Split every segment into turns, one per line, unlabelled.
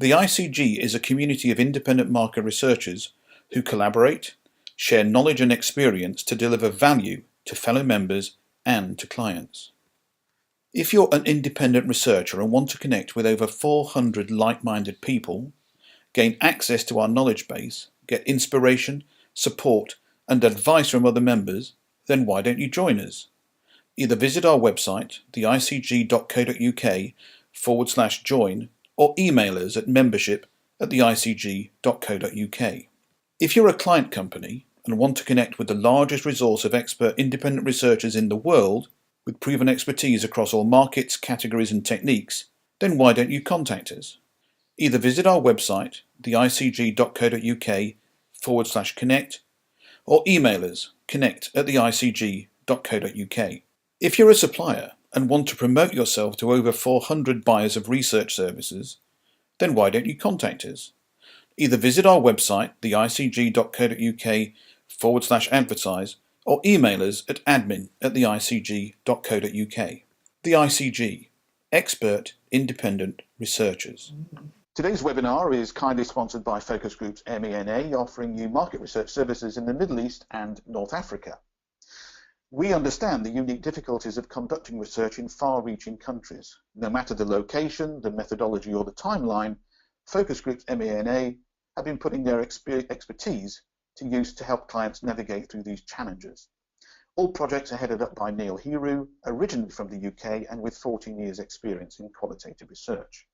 The ICG is a community of independent market researchers who collaborate, share knowledge and experience to deliver value to fellow members and to clients. If you're an independent researcher and want to connect with over 400 like-minded people, gain access to our knowledge base, get inspiration, support and advice from other members, then why don't you join us? Either visit our website, theicg.co.uk/join, or email us at membership@theicg.co.uk. If you're a client company and want to connect with the largest resource of expert independent researchers in the world, with proven expertise across all markets, categories and techniques, then why don't you contact us? Either visit our website, theicg.co.uk/connect, or email us, connect@theicg.co.uk. If you're a supplier and want to promote yourself to over 400 buyers of research services, then why don't you contact us? Either visit our website, theicg.co.uk/advertise, or email us at admin@theicg.co.uk. The ICG, Expert Independent Researchers. Today's webinar is kindly sponsored by Focus Group's MENA, offering you market research services in the Middle East and North Africa. We understand the unique difficulties of conducting research in far-reaching countries. No matter the location, the methodology or the timeline, Focus Group's MENA have been putting their expertise to use to help clients navigate through these challenges. All projects are headed up by Neil Hiru, originally from the UK and with 14 years experience in qualitative research.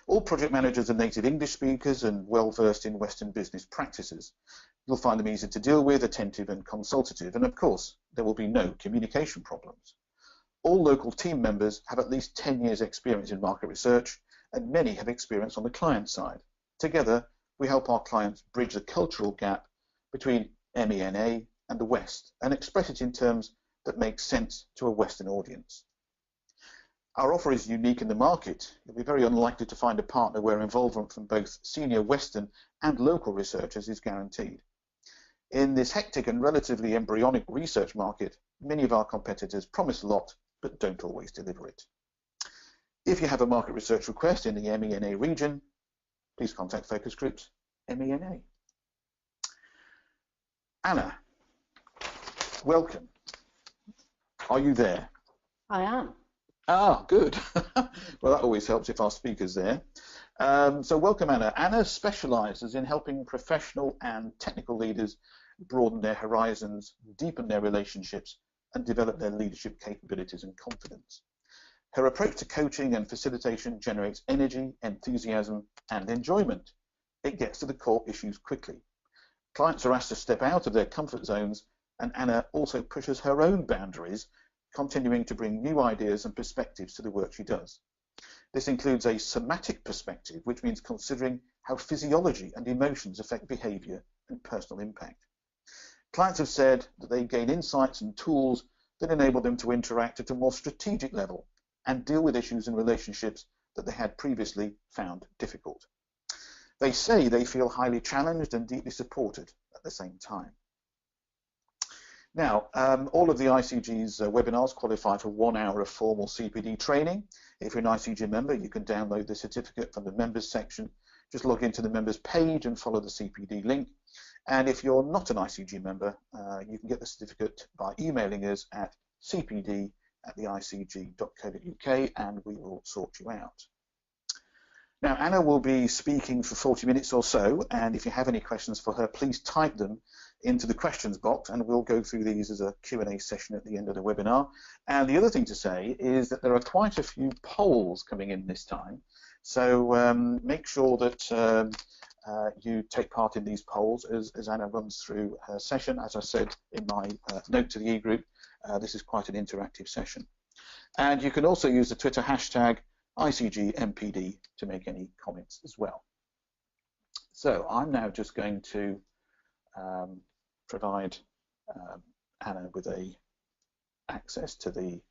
All project managers are native English speakers and well versed in Western business practices. You'll find them easy to deal with, attentive and consultative, and of course there will be no communication problems. All local team members have at least 10 years experience in market research, and many have experience on the client side. Together we help our clients bridge the cultural gap between MENA and the West and express it in terms that make sense to a Western audience. Our offer is unique in the market. You'll be very unlikely to find a partner where involvement from both senior Western and local researchers is guaranteed. In this hectic and relatively embryonic research market, many of our competitors promise a lot but don't always deliver it. If you have a market research request in the MENA region, please contact Focus Group's MENA. Anna, welcome. Are you there?
I am.
Ah, good. Well, that always helps if our speaker's there. So welcome, Anna. Anna specialises in helping professional and technical leaders broaden their horizons, deepen their relationships, and develop their leadership capabilities and confidence. Her approach to coaching and facilitation generates energy, enthusiasm, and enjoyment. It gets to the core issues quickly. Clients are asked to step out of their comfort zones, and Anna also pushes her own boundaries, continuing to bring new ideas and perspectives to the work she does. This includes a somatic perspective, which means considering how physiology and emotions affect behaviour and personal impact. Clients have said that they gain insights and tools that enable them to interact at a more strategic level and deal with issues and relationships that they had previously found difficult. They say they feel highly challenged and deeply supported at the same time. Now, all of the ICG's webinars qualify for 1 hour of formal CPD training. If you're an ICG member, you can download the certificate from the members section. Just log into the members page and follow the CPD link. And if you're not an ICG member, you can get the certificate by emailing us at cpd@theicg.co.uk and we will sort you out. Now, Anna will be speaking for 40 minutes or so, and if you have any questions for her, please type them into the questions box and we'll go through these as a Q&A session at the end of the webinar. And the other thing to say is that there are quite a few polls coming in this time, so make sure that you take part in these polls as Anna runs through her session. As I said in my note to the e-group, this is quite an interactive session. And you can also use the Twitter hashtag ICGMPD to make any comments as well. So I'm now just going to provide Anna with access to the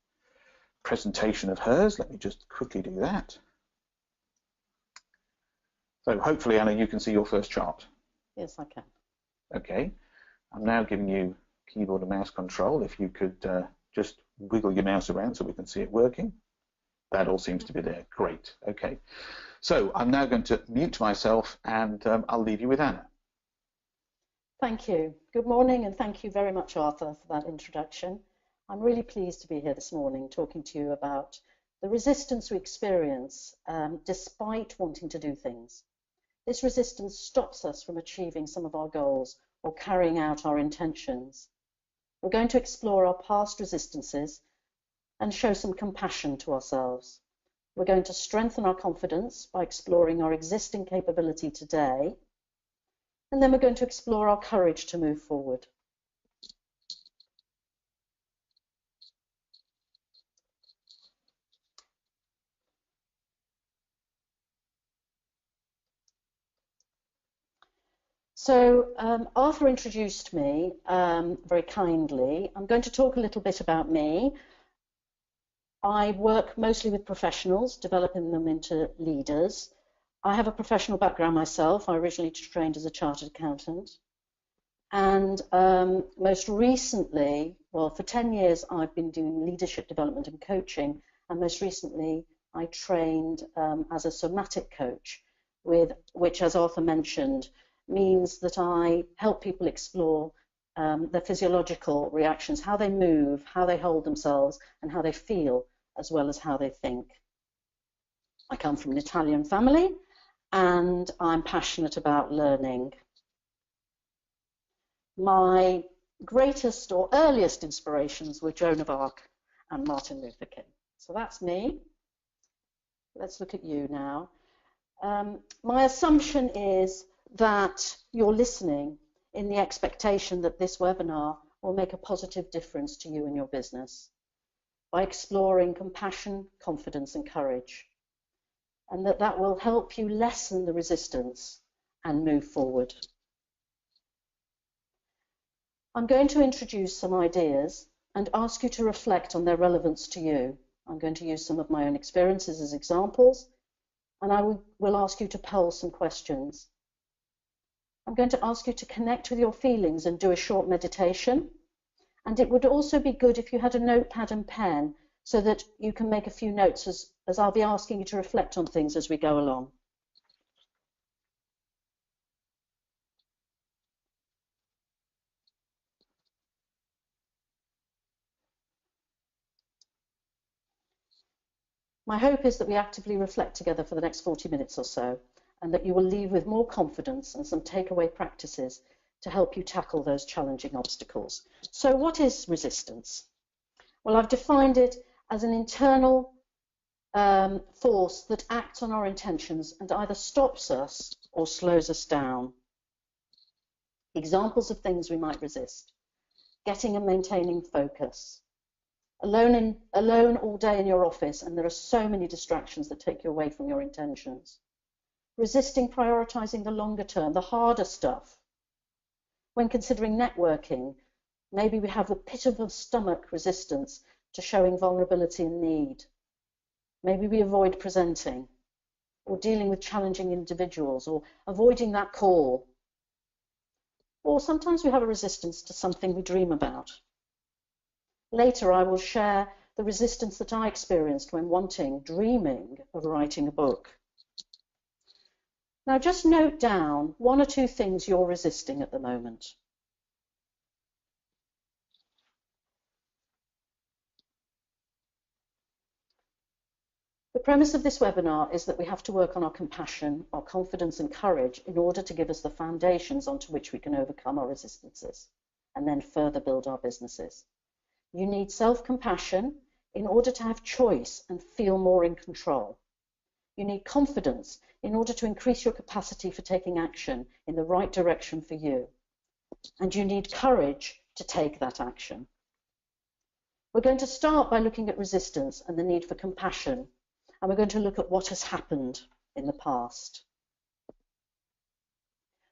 presentation of hers. Let me just quickly do that. So hopefully, Anna, you can see your first chart.
Yes, I can.
Okay. I'm now giving you keyboard and mouse control. If you could just wiggle your mouse around so we can see it working. That all seems to be there. Great. Okay. So I'm now going to mute myself and I'll leave you with Anna.
Thank you. Good morning, and thank you very much, Arthur, for that introduction. I'm really pleased to be here this morning talking to you about the resistance we experience despite wanting to do things. This resistance stops us from achieving some of our goals or carrying out our intentions. We're going to explore our past resistances and show some compassion to ourselves. We're going to strengthen our confidence by exploring our existing capability today, and then we're going to explore our courage to move forward. So Arthur introduced me very kindly. I'm going to talk a little bit about me. I work mostly with professionals, developing them into leaders. I have a professional background myself. I originally trained as a chartered accountant. And most recently, well, for 10 years, I've been doing leadership development and coaching. And most recently, I trained as a somatic coach, which, as Arthur mentioned, means that I help people explore their physiological reactions, how they move, how they hold themselves, and how they feel, as well as how they think. I come from an Italian family, and I'm passionate about learning. My greatest or earliest inspirations were Joan of Arc and Martin Luther King. So that's me. Let's look at you now. My assumption is that you're listening in the expectation that this webinar will make a positive difference to you and your business by exploring compassion, confidence, and courage, and that will help you lessen the resistance and move forward. I'm going to introduce some ideas and ask you to reflect on their relevance to you. I'm going to use some of my own experiences as examples, and I will ask you to poll some questions. I'm going to ask you to connect with your feelings and do a short meditation. And it would also be good if you had a notepad and pen so that you can make a few notes as I'll be asking you to reflect on things as we go along. My hope is that we actively reflect together for the next 40 minutes or so, and that you will leave with more confidence and some takeaway practices to help you tackle those challenging obstacles. So what is resistance? Well, I've defined it as an internal force that acts on our intentions and either stops us or slows us down. Examples of things we might resist: getting and maintaining focus, alone all day in your office and there are so many distractions that take you away from your intentions, resisting prioritizing the longer term, the harder stuff. When considering networking, maybe we have the pit of the stomach resistance to showing vulnerability and need. Maybe we avoid presenting, or dealing with challenging individuals, or avoiding that call. Or sometimes we have a resistance to something we dream about. Later, I will share the resistance that I experienced when dreaming of writing a book. Now, just note down one or two things you're resisting at the moment. The premise of this webinar is that we have to work on our compassion, our confidence and courage in order to give us the foundations onto which we can overcome our resistances and then further build our businesses. You need self-compassion in order to have choice and feel more in control. You need confidence in order to increase your capacity for taking action in the right direction for you. And you need courage to take that action. We're going to start by looking at resistance and the need for compassion, and we're going to look at what has happened in the past.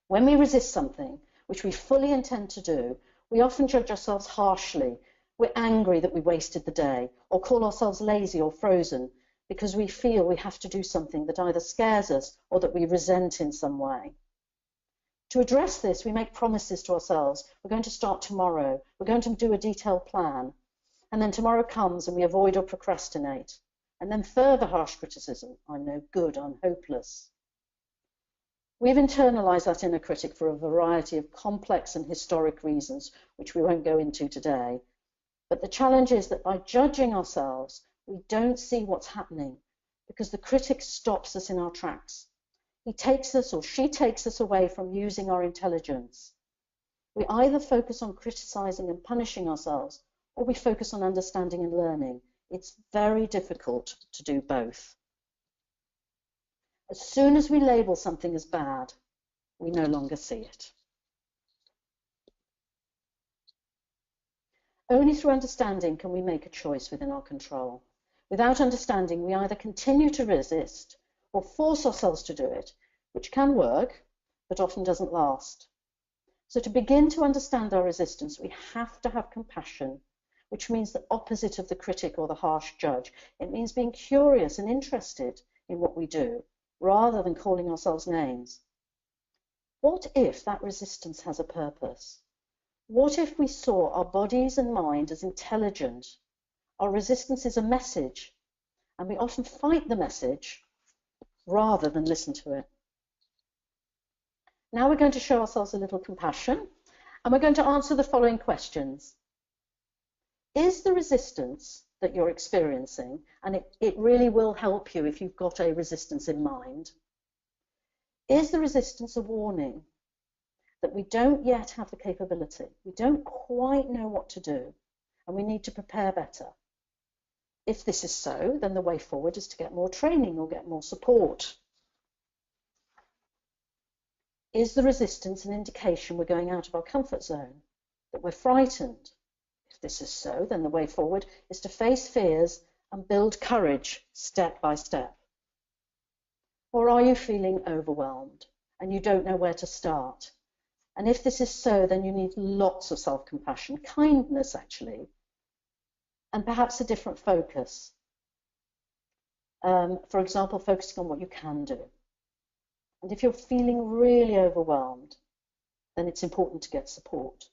When we resist something which we fully intend to do, we often judge ourselves harshly. We're angry that we wasted the day, or call ourselves lazy or frozen because we feel we have to do something that either scares us or that we resent in some way. To address this, we make promises to ourselves. We're going to start tomorrow. We're going to do a detailed plan. And then tomorrow comes and we avoid or procrastinate. And then further harsh criticism. I'm no good, I'm hopeless. We've internalized that inner critic for a variety of complex and historic reasons, which we won't go into today. But the challenge is that by judging ourselves, we don't see what's happening because the critic stops us in our tracks. He takes us or she takes us away from using our intelligence. We either focus on criticizing and punishing ourselves, or we focus on understanding and learning. It's very difficult to do both. As soon as we label something as bad, we no longer see it. Only through understanding can we make a choice within our control. Without understanding, we either continue to resist or force ourselves to do it, which can work, but often doesn't last. So to begin to understand our resistance, we have to have compassion, which means the opposite of the critic or the harsh judge. It means being curious and interested in what we do, rather than calling ourselves names. What if that resistance has a purpose? What if we saw our bodies and mind as intelligent? Our resistance is a message, and we often fight the message rather than listen to it. Now we're going to show ourselves a little compassion, and we're going to answer the following questions. Is the resistance that you're experiencing, and it really will help you if you've got a resistance in mind, is the resistance a warning that we don't yet have the capability, we don't quite know what to do, and we need to prepare better? If this is so, then the way forward is to get more training or get more support. Is the resistance an indication we're going out of our comfort zone, that we're frightened? If this is so, then the way forward is to face fears and build courage step by step. Or are you feeling overwhelmed and you don't know where to start? And if this is so, then you need lots of self-compassion, kindness actually, and perhaps a different focus. For example, focusing on what you can do. And if you're feeling really overwhelmed, then it's important to get support.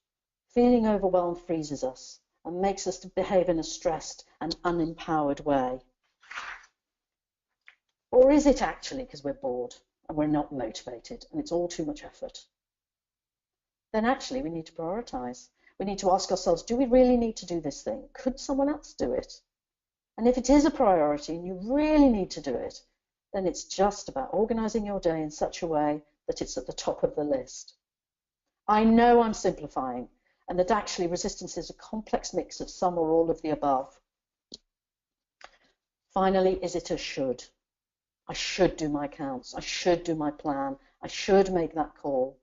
Feeling overwhelmed freezes us and makes us to behave in a stressed and unempowered way. Or is it actually because we're bored and we're not motivated and it's all too much effort? Then actually we need to prioritize. We need to ask ourselves, do we really need to do this thing? Could someone else do it? And if it is a priority and you really need to do it, then it's just about organizing your day in such a way that it's at the top of the list. I know I'm simplifying, and that actually resistance is a complex mix of some or all of the above. Finally, is it a should? I should do my accounts, I should do my plan, I should make that call.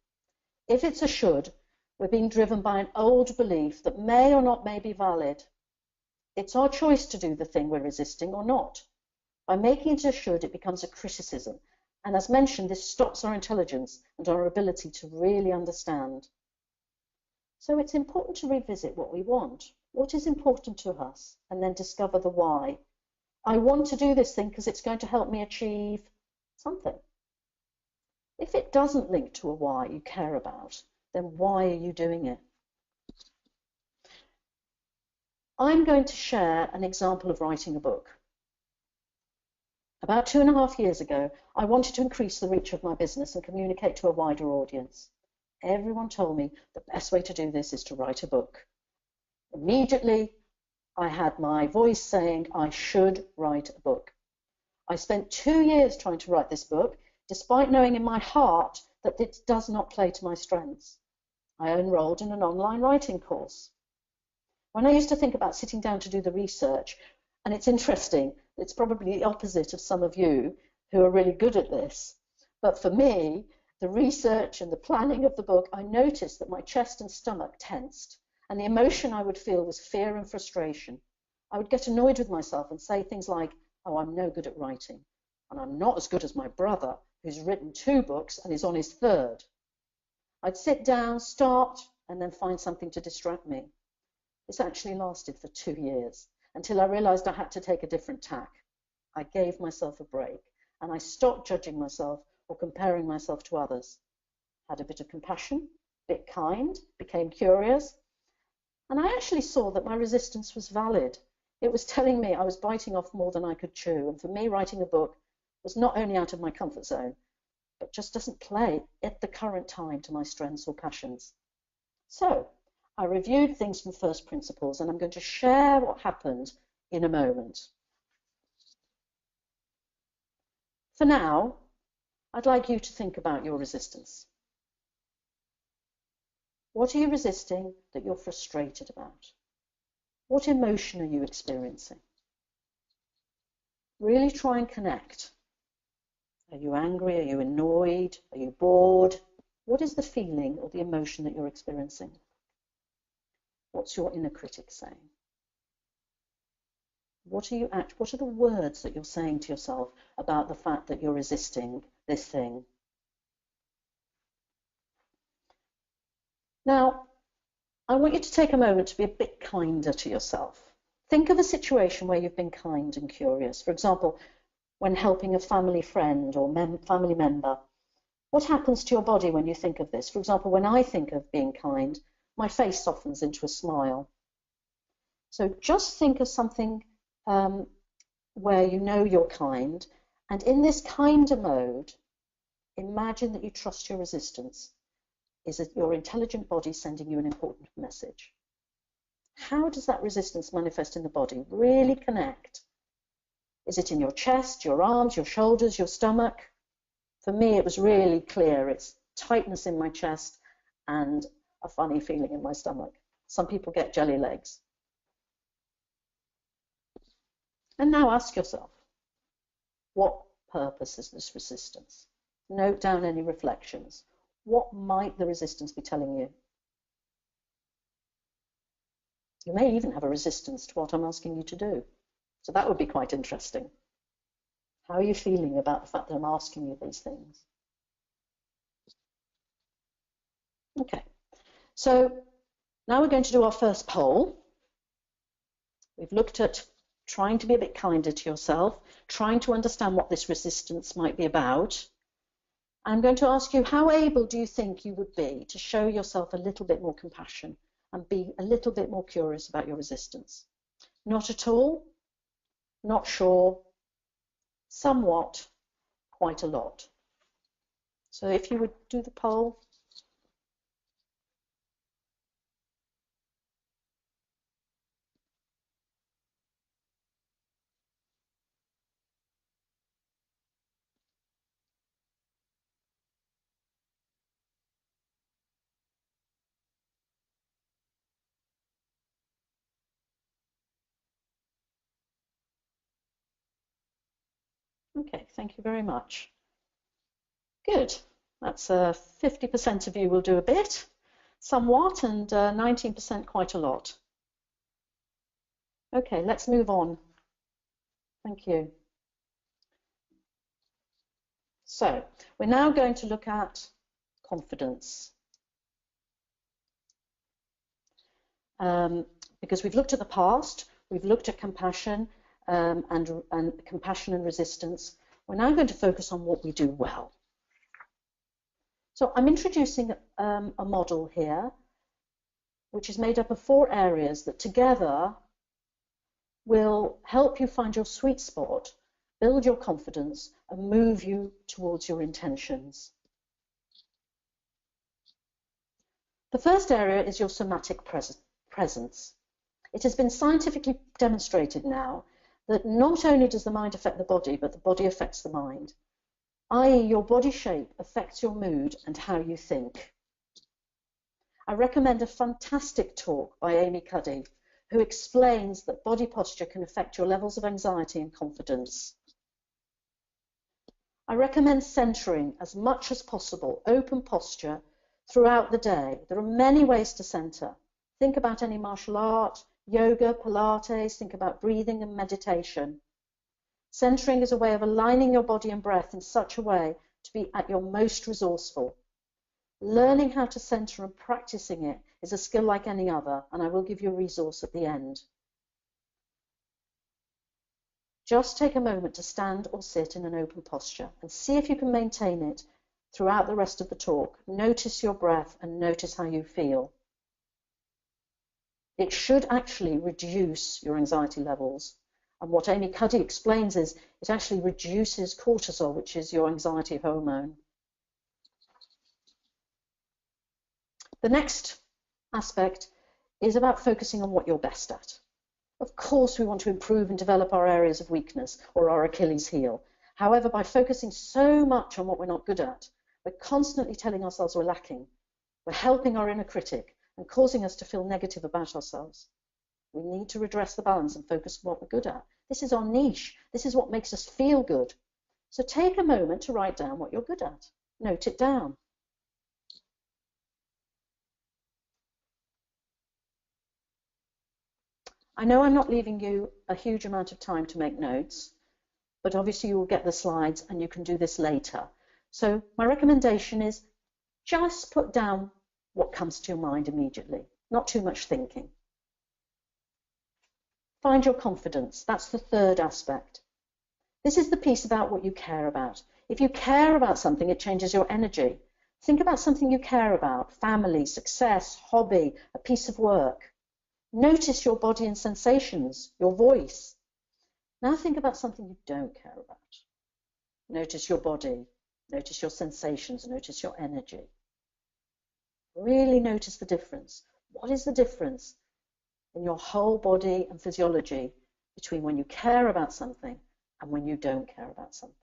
If it's a should, we're being driven by an old belief that may or not may be valid. It's our choice to do the thing we're resisting or not. By making it a should, it becomes a criticism. And as mentioned, this stops our intelligence and our ability to really understand. So it's important to revisit what we want. What is important to us? And then discover the why. I want to do this thing because it's going to help me achieve something. If it doesn't link to a why you care about, then why are you doing it? I'm going to share an example of writing a book. About 2.5 years ago, I wanted to increase the reach of my business and communicate to a wider audience. Everyone told me the best way to do this is to write a book. Immediately, I had my voice saying I should write a book. I spent 2 years trying to write this book, despite knowing in my heart that it does not play to my strengths. I enrolled in an online writing course. When I used to think about sitting down to do the research, and it's interesting, it's probably the opposite of some of you who are really good at this, but for me, the research and the planning of the book, I noticed that my chest and stomach tensed, and the emotion I would feel was fear and frustration. I would get annoyed with myself and say things like, oh, I'm no good at writing, and I'm not as good as my brother, who's written 2 books and is on his 3rd. I'd sit down, start, and then find something to distract me. This actually lasted for 2 years, until I realized I had to take a different tack. I gave myself a break, and I stopped judging myself or comparing myself to others. Had a bit of compassion, a bit kind, became curious, and I actually saw that my resistance was valid. It was telling me I was biting off more than I could chew. And for me, writing a book was not only out of my comfort zone, but just doesn't play at the current time to my strengths or passions. So I reviewed things from first principles, and I'm going to share what happened in a moment. For now, I'd like you to think about your resistance. What are you resisting that you're frustrated about? What emotion are you experiencing? Really try and connect. Are you angry? Are you annoyed? Are you bored? What is the feeling or the emotion that you're experiencing? What's your inner critic saying? What are the words that you're saying to yourself about the fact that you're resisting this thing? Now, I want you to take a moment to be a bit kinder to yourself. Think of a situation where you've been kind and curious. For example, when helping a family friend or family member. What happens to your body when you think of this? For example, when I think of being kind, my face softens into a smile. So just think of something where you know you're kind, and in this kinder mode, imagine that you trust your resistance. Is it your intelligent body sending you an important message? How does that resistance manifest in the body? Really connect. Is it in your chest, your arms, your shoulders, your stomach? For me, it was really clear. It's tightness in my chest and a funny feeling in my stomach. Some people get jelly legs. And now ask yourself, what purpose is this resistance? Note down any reflections. What might the resistance be telling you? You may even have a resistance to what I'm asking you to do. So that would be quite interesting. How are you feeling about the fact that I'm asking you these things? Okay, so now we're going to do our first poll. We've looked at trying to be a bit kinder to yourself, trying to understand what this resistance might be about. I'm going to ask you, how able do you think you would be to show yourself a little bit more compassion and be a little bit more curious about your resistance? Not at all, not sure, somewhat, quite a lot. So if you would do the poll. Okay, thank you very much. Good. That's 50% of you will do a bit, somewhat, and 19% quite a lot. Okay, let's move on. Thank you. So we're now going to look at confidence. Because we've looked at the past, we've looked at compassion and compassion and resistance. We're now going to focus on what we do well. So I'm introducing a model here, which is made up of 4 areas that together will help you find your sweet spot, build your confidence, and move you towards your intentions. The first area is your somatic presence. It has been scientifically demonstrated now that not only does the mind affect the body, but the body affects the mind, i.e. your body shape affects your mood and how you think. I recommend a fantastic talk by Amy Cuddy, who explains that body posture can affect your levels of anxiety and confidence. I recommend centering as much as possible, open posture throughout the day. There are many ways to center. Think about any martial art, yoga, Pilates, think about breathing and meditation. Centering is a way of aligning your body and breath in such a way to be at your most resourceful. Learning how to center and practicing it is a skill like any other, and I will give you a resource at the end. Just take a moment to stand or sit in an open posture and see if you can maintain it throughout the rest of the talk. Notice your breath and notice how you feel. It should actually reduce your anxiety levels. And what Amy Cuddy explains is it actually reduces cortisol, which is your anxiety hormone. The next aspect is about focusing on what you're best at. Of course, we want to improve and develop our areas of weakness or our Achilles heel. However, by focusing so much on what we're not good at, we're constantly telling ourselves we're lacking. We're helping our inner critic and causing us to feel negative about ourselves. We need to redress the balance and focus on what we're good at. This is our niche. This is what makes us feel good. So take a moment to write down what you're good at. Note it down. I know I'm not leaving you a huge amount of time to make notes, but obviously you will get the slides and you can do this later. So my recommendation is just put down what comes to your mind immediately, not too much thinking. Find your confidence. That's the third aspect. This is the piece about what you care about. If you care about something, it changes your energy. Think about something you care about: family, success, hobby, a piece of work. Notice your body and sensations, your voice. Now think about something you don't care about. Notice your body, notice your sensations, notice your energy. Really notice the difference. What is the difference in your whole body and physiology between when you care about something and when you don't care about something?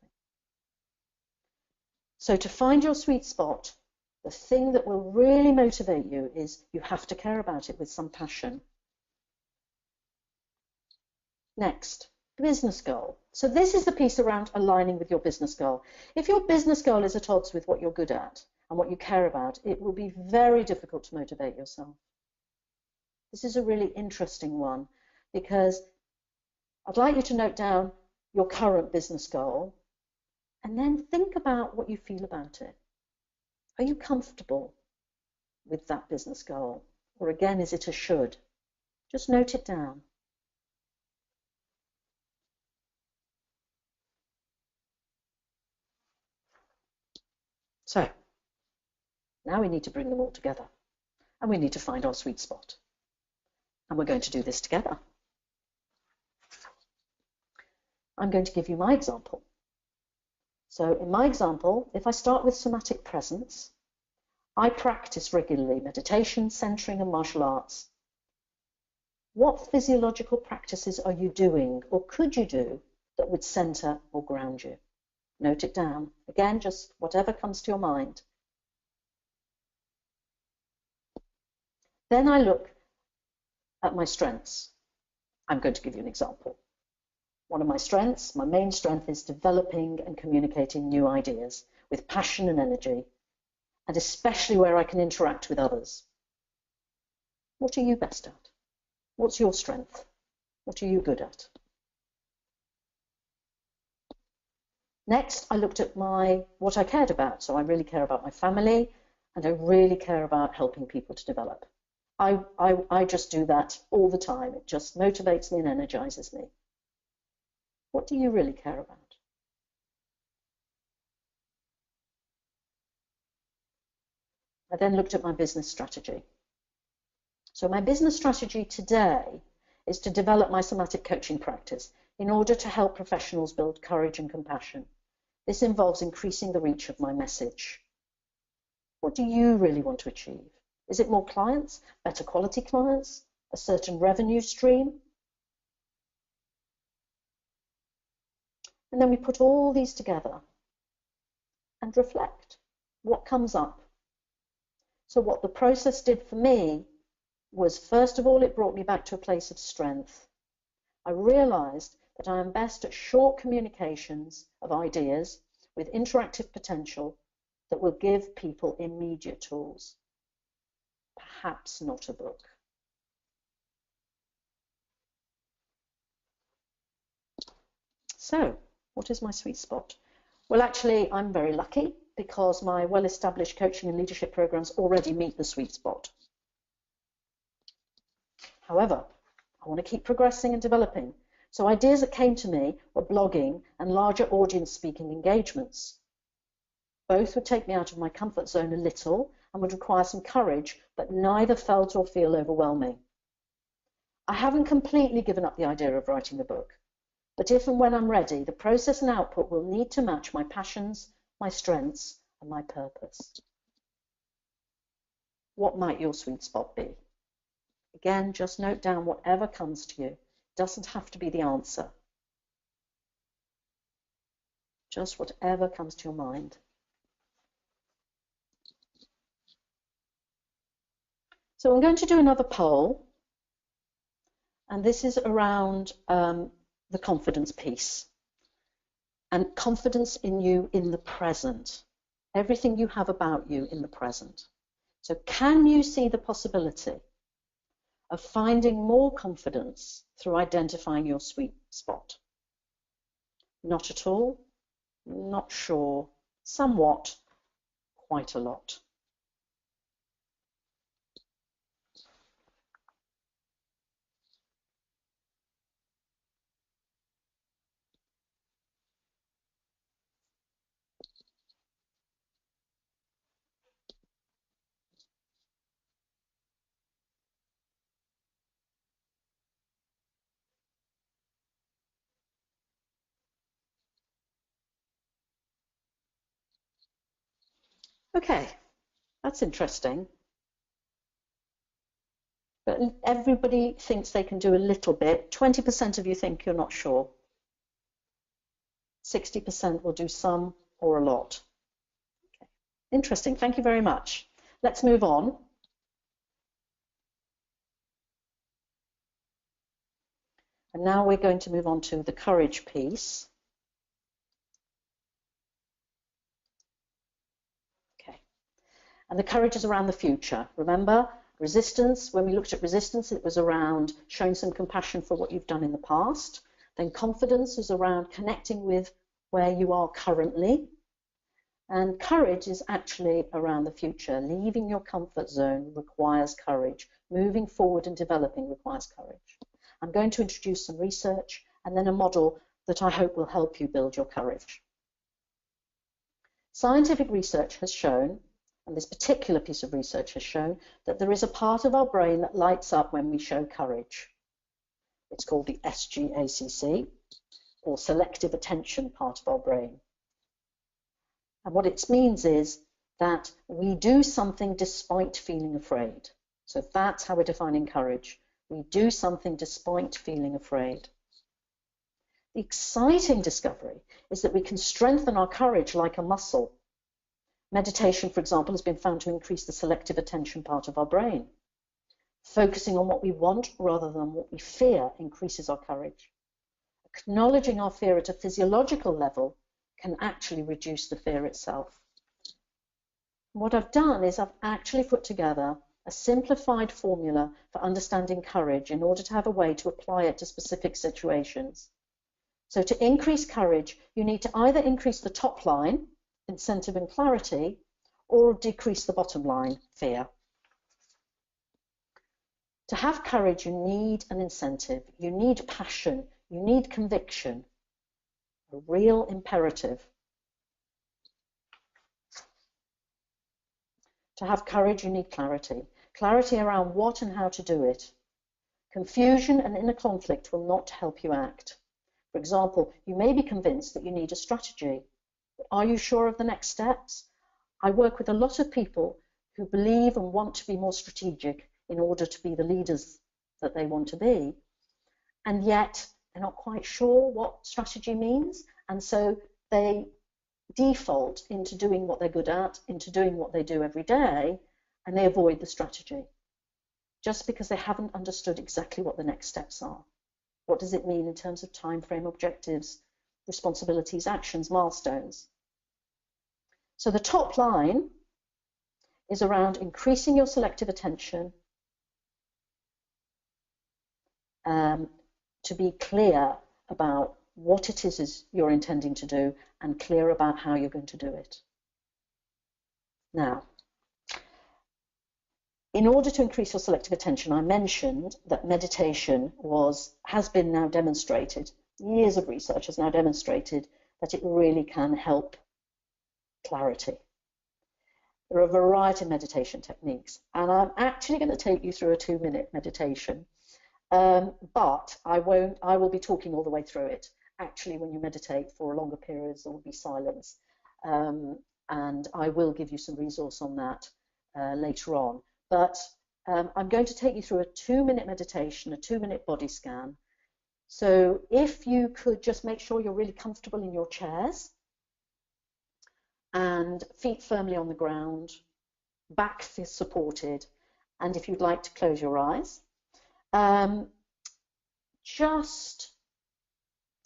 So to find your sweet spot, the thing that will really motivate you is you have to care about it with some passion. Next, business goal. So this is the piece around aligning with your business goal. If your business goal is at odds with what you're good at and what you care about, it will be very difficult to motivate yourself. This is a really interesting one because I'd like you to note down your current business goal and then think about what you feel about it. Are you comfortable with that business goal? Or again, is it a should? Just note it down. So now we need to bring them all together and we need to find our sweet spot. And we're going to do this together. I'm going to give you my example. So in my example, if I start with somatic presence, I practice regularly meditation, centering, and martial arts. What physiological practices are you doing or could you do that would center or ground you? Note it down. Again, just whatever comes to your mind. Then I look at my strengths. I'm going to give you an example. One of my strengths, my main strength, is developing and communicating new ideas with passion and energy, and especially where I can interact with others. What are you best at? What's your strength? What are you good at? Next, I looked at what I cared about. So I really care about my family, and I really care about helping people to develop. I just do that all the time. It just motivates me and energizes me. What do you really care about? I then looked at my business strategy. So my business strategy today is to develop my somatic coaching practice in order to help professionals build courage and compassion. This involves increasing the reach of my message. What do you really want to achieve? Is it more clients, better quality clients, a certain revenue stream? And then we put all these together and reflect. What comes up? So what the process did for me was, first of all, it brought me back to a place of strength. I realized that I am best at short communications of ideas with interactive potential that will give people immediate tools. Perhaps not a book. So, what is my sweet spot? Well, actually, I'm very lucky because my well-established coaching and leadership programs already meet the sweet spot. However, I want to keep progressing and developing. So ideas that came to me were blogging and larger audience speaking engagements. Both would take me out of my comfort zone a little and would require some courage, but neither felt or feel overwhelming. I haven't completely given up the idea of writing a book, but if and when I'm ready, the process and output will need to match my passions, my strengths, and my purpose. What might your sweet spot be? Again, just note down whatever comes to you. It doesn't have to be the answer. Just whatever comes to your mind. So I'm going to do another poll, and this is around the confidence piece and confidence in you in the present, everything you have about you in the present. So can you see the possibility of finding more confidence through identifying your sweet spot? Not at all, not sure, somewhat, quite a lot. Okay, that's interesting. But everybody thinks they can do a little bit. 20% of you think you're not sure. 60% will do some or a lot. Okay. Interesting, thank you very much. Let's move on. And now we're going to move on to the courage piece. Okay. And the courage is around the future. Remember, resistance, when we looked at resistance, it was around showing some compassion for what you've done in the past. Then confidence is around connecting with where you are currently. And courage is actually around the future. Leaving your comfort zone requires courage. Moving forward and developing requires courage. I'm going to introduce some research and then a model that I hope will help you build your courage. Scientific research has shown, and this particular piece of research has shown, that there is a part of our brain that lights up when we show courage. It's called the SGACC, or selective attention part of our brain. And what it means is that we do something despite feeling afraid. So that's how we're defining courage. We do something despite feeling afraid. The exciting discovery is that we can strengthen our courage like a muscle. Meditation, for example, has been found to increase the selective attention part of our brain. Focusing on what we want rather than what we fear increases our courage. Acknowledging our fear at a physiological level can actually reduce the fear itself. What I've done is I've actually put together a simplified formula for understanding courage in order to have a way to apply it to specific situations. So to increase courage, you need to either increase the top line, incentive and clarity, or decrease the bottom line, fear. To have courage, you need an incentive, you need passion, you need conviction, a real imperative. To have courage, you need clarity. Clarity around what and how to do it. Confusion and inner conflict will not help you act. For example, you may be convinced that you need a strategy, but are you sure of the next steps? I work with a lot of people who believe and want to be more strategic in order to be the leaders that they want to be, and yet they're not quite sure what strategy means, and so they default into doing what they're good at, into doing what they do every day, and they avoid the strategy just because they haven't understood exactly what the next steps are. What does it mean in terms of time frame, objectives, responsibilities, actions, milestones? So the top line is around increasing your selective attention, to be clear about what it is you're intending to do and clear about how you're going to do it. Now, in order to increase your selective attention, I mentioned that meditation has been now demonstrated, years of research has now demonstrated that it really can help clarity. There are a variety of meditation techniques, and I'm actually going to take you through a 2-minute meditation. But I will be talking all the way through it. Actually, when you meditate for longer periods, there will be silence. And I will give you some resource on that later on. But I'm going to take you through a 2-minute meditation, a 2-minute body scan. So if you could just make sure you're really comfortable in your chairs and feet firmly on the ground, back supported, and if you'd like to close your eyes, just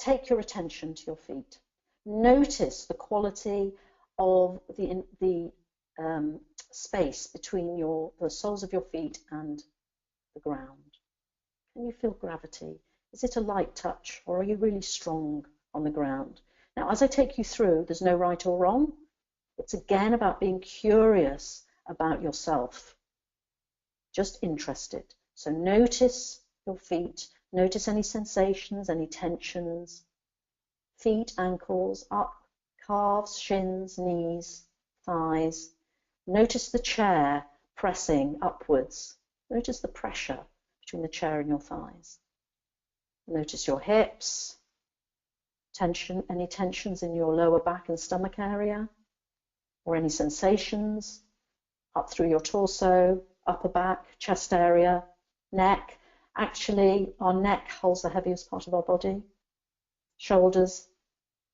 take your attention to your feet. Notice the quality of the space between the soles of your feet and the ground. Can you feel gravity? Is it a light touch, or are you really strong on the ground? Now, as I take you through, there's no right or wrong. It's again about being curious about yourself, just interested. So notice your feet, notice any sensations, any tensions, feet, ankles, up, calves, shins, knees, thighs. Notice the chair pressing upwards. Notice the pressure between the chair and your thighs. Notice your hips, tension, any tensions in your lower back and stomach area, or any sensations up through your torso, upper back, chest area, neck. Actually, our neck holds the heaviest part of our body. Shoulders,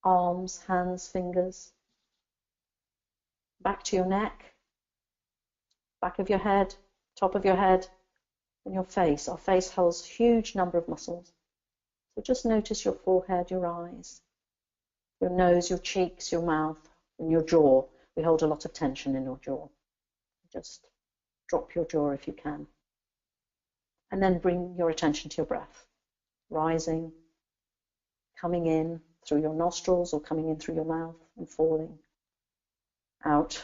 arms, hands, fingers. Back to your neck, back of your head, top of your head, and your face. Our face holds a huge number of muscles. So just notice your forehead, your eyes, your nose, your cheeks, your mouth, and your jaw. We hold a lot of tension in your jaw. Just drop your jaw if you can. And then bring your attention to your breath. Rising, coming in through your nostrils or coming in through your mouth and falling out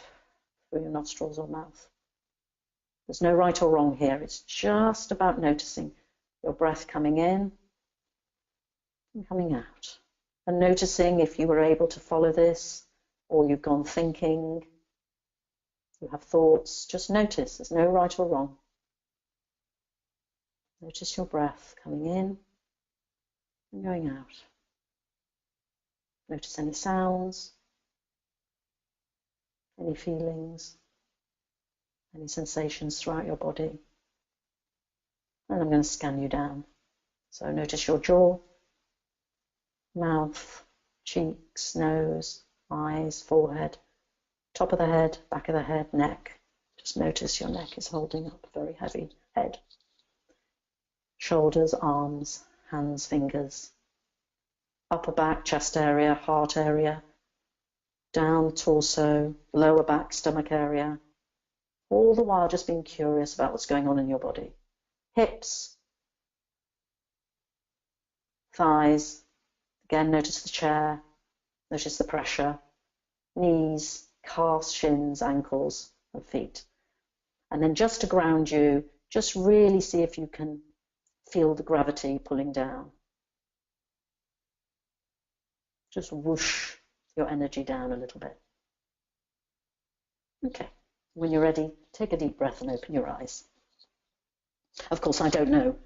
through your nostrils or mouth. There's no right or wrong here. It's just about noticing your breath coming in and coming out. And noticing if you were able to follow this, or you've gone thinking, you have thoughts, just notice. There's no right or wrong. Notice your breath coming in and going out. Notice any sounds, any feelings, any sensations throughout your body. And I'm going to scan you down. So notice your jaw, mouth, cheeks, nose, eyes, forehead, top of the head, back of the head, neck. Just notice your neck is holding up a very heavy head. Shoulders, arms, hands, fingers. Upper back, chest area, heart area. Down torso, lower back, stomach area. All the while just being curious about what's going on in your body. Hips, thighs. Again, notice the chair, notice the pressure. Knees, calves, shins, ankles, and feet. And then just to ground you, just really see if you can feel the gravity pulling down. Just whoosh your energy down a little bit. Okay, when you're ready, take a deep breath and open your eyes. Of course, I don't know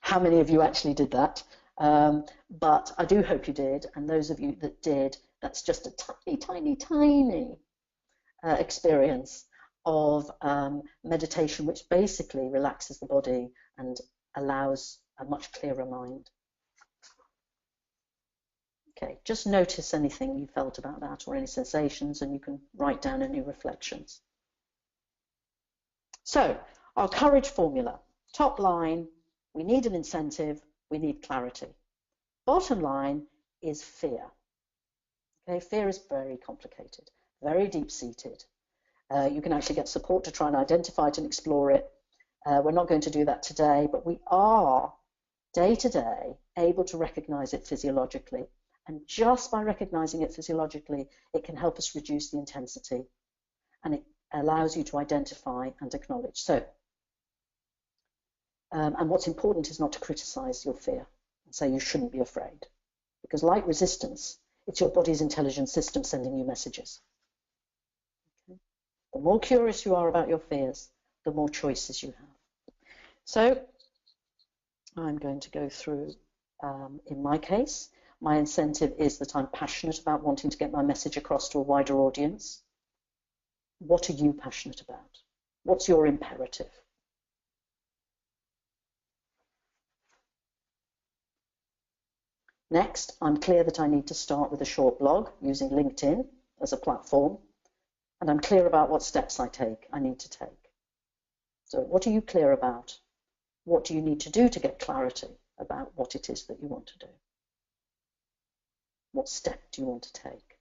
how many of you actually did that, but I do hope you did, and those of you that did, that's just a tiny, tiny experience of meditation, which basically relaxes the body and allows a much clearer mind. Okay, just notice anything you felt about that or any sensations, and you can write down any reflections. So, our courage formula. Top line, we need an incentive, we need clarity. Bottom line is fear. Okay, fear is very complicated, very deep-seated. You can actually get support to try and identify it and explore it. We're not going to do that today, but we are, day to day, able to recognize it physiologically. And just by recognizing it physiologically, it can help us reduce the intensity, and it allows you to identify and acknowledge. So, and what's important is not to criticize your fear and say you shouldn't be afraid, because like resistance, it's your body's intelligence system sending you messages. Okay? The more curious you are about your fears, the more choices you have. So, I'm going to go through, in my case, my incentive is that I'm passionate about wanting to get my message across to a wider audience. What are you passionate about? What's your imperative? Next, I'm clear that I need to start with a short blog using LinkedIn as a platform, and I'm clear about what steps I need to take. So what are you clear about? What do you need to do to get clarity about what it is that you want to do? What step do you want to take?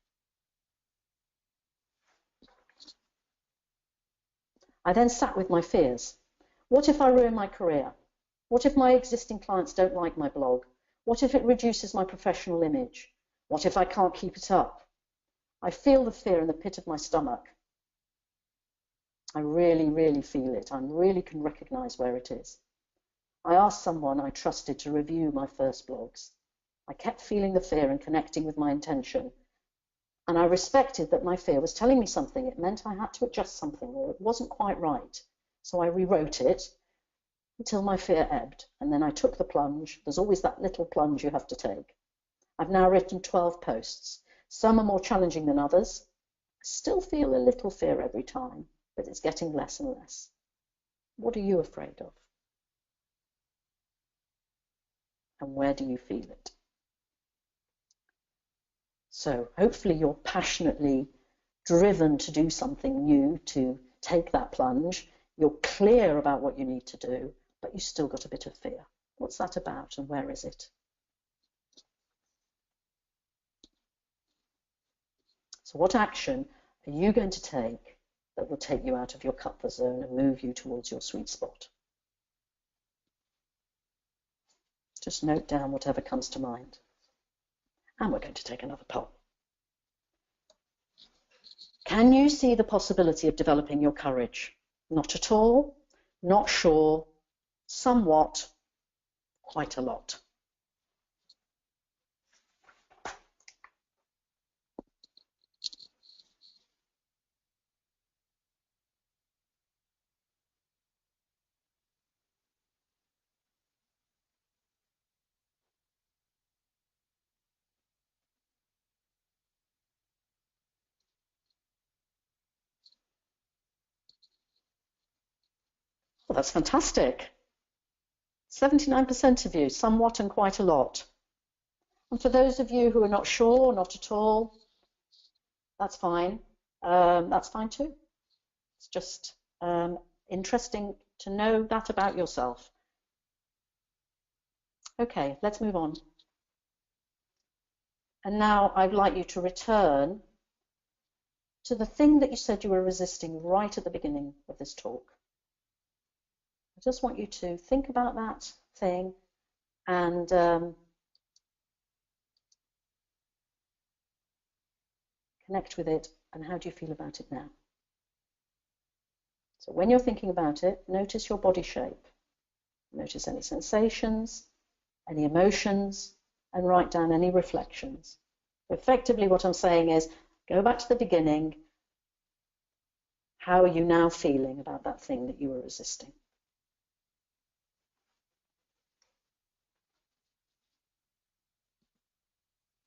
I then sat with my fears. What if I ruin my career? What if my existing clients don't like my blog? What if it reduces my professional image? What if I can't keep it up? I feel the fear in the pit of my stomach. I really, really feel it. I really can recognize where it is. I asked someone I trusted to review my first blogs. I kept feeling the fear and connecting with my intention. And I respected that my fear was telling me something. It meant I had to adjust something, or it wasn't quite right. So I rewrote it until my fear ebbed, and then I took the plunge. There's always that little plunge you have to take. I've now written 12 posts. Some are more challenging than others. I still feel a little fear every time, but it's getting less and less. What are you afraid of? And where do you feel it? So hopefully you're passionately driven to do something new, to take that plunge. You're clear about what you need to do, but you've still got a bit of fear. What's that about and where is it? So what action are you going to take that will take you out of your comfort zone and move you towards your sweet spot? Just note down whatever comes to mind. And we're going to take another poll. Can you see the possibility of developing your courage? Not at all, not sure, somewhat, quite a lot. Well, that's fantastic. 79% of you, somewhat and quite a lot. And for those of you who are not sure, not at all, that's fine. That's fine too. It's just interesting to know that about yourself. Okay, let's move on. And now I'd like you to return to the thing that you said you were resisting right at the beginning of this talk. I just want you to think about that thing and connect with it, and how do you feel about it now? So when you're thinking about it, notice your body shape. Notice any sensations, any emotions, and write down any reflections. Effectively, what I'm saying is, go back to the beginning. How are you now feeling about that thing that you were resisting?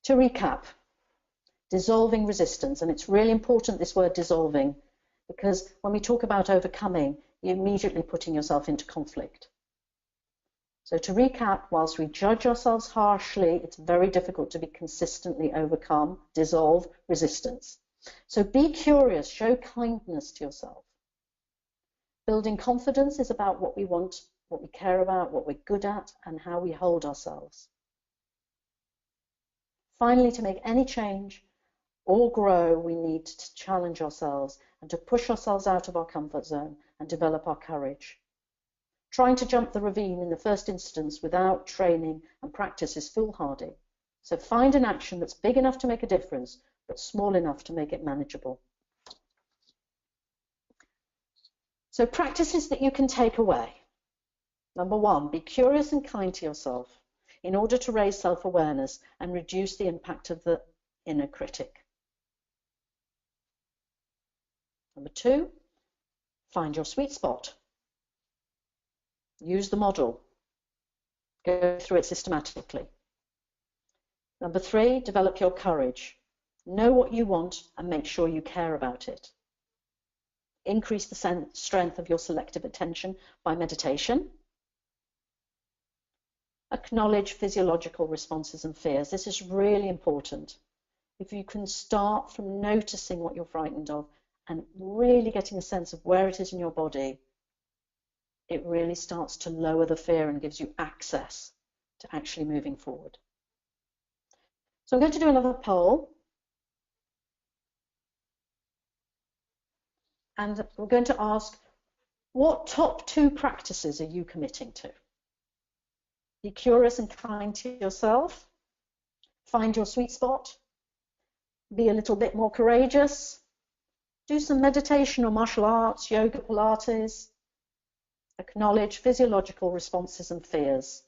To recap, dissolving resistance, and it's really important, this word dissolving, because when we talk about overcoming, you're immediately putting yourself into conflict. So to recap, whilst we judge ourselves harshly, it's very difficult to be consistently overcome, dissolve resistance. So be curious, show kindness to yourself. Building confidence is about what we want, what we care about, what we're good at, and how we hold ourselves. Finally, to make any change or grow, we need to challenge ourselves and to push ourselves out of our comfort zone and develop our courage. Trying to jump the ravine in the first instance without training and practice is foolhardy. So find an action that's big enough to make a difference, but small enough to make it manageable. So practices that you can take away. Number one, be curious and kind to yourself in order to raise self-awareness and reduce the impact of the inner critic. Number two, find your sweet spot. Use the model. Go through it systematically. Number 3, develop your courage. Know what you want and make sure you care about it. Increase the strength of your selective attention by meditation. Acknowledge physiological responses and fears. This is really important. If you can start from noticing what you're frightened of and really getting a sense of where it is in your body, it really starts to lower the fear and gives you access to actually moving forward. So I'm going to do another poll. And we're going to ask, what top 2 practices are you committing to? Be curious and kind to yourself. Find your sweet spot. Be a little bit more courageous. Do some meditation or martial arts, yoga, Pilates. Acknowledge physiological responses and fears.